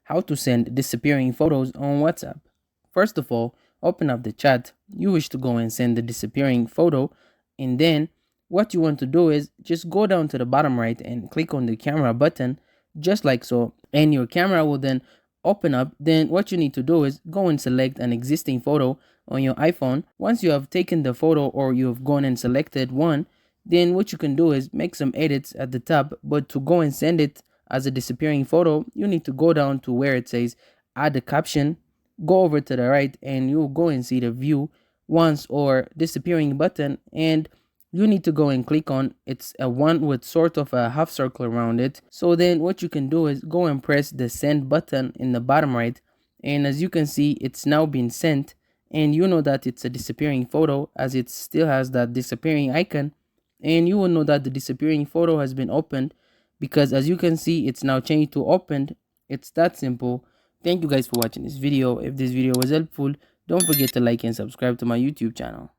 how to send disappearing photos on WhatsApp. First of all, open up the chat you wish to go and send the disappearing photo, and then what you want to do is just go down to the bottom right and click on the camera button just like so, and your camera will then open up. Then what you need to do is go and select an existing photo on your iPhone. Once you have taken the photo or you have gone and selected one, then what you can do is make some edits at the top. But to go and send it as a disappearing photo, you need to go down to where it says add a caption, go over to the right, and you'll go and see the view once or disappearing button, and you need to go and click on it's a one with sort of a half circle around it. So then what you can do is go and press the send button in the bottom right, and as you can see, it's now been sent, and you know that it's a disappearing photo as it still has that disappearing icon, and you will know that the disappearing photo has been opened because as you can see, it's now changed to opened. It's that simple. Thank you guys for watching this video. If this video was helpful, don't forget to like and subscribe to my YouTube channel.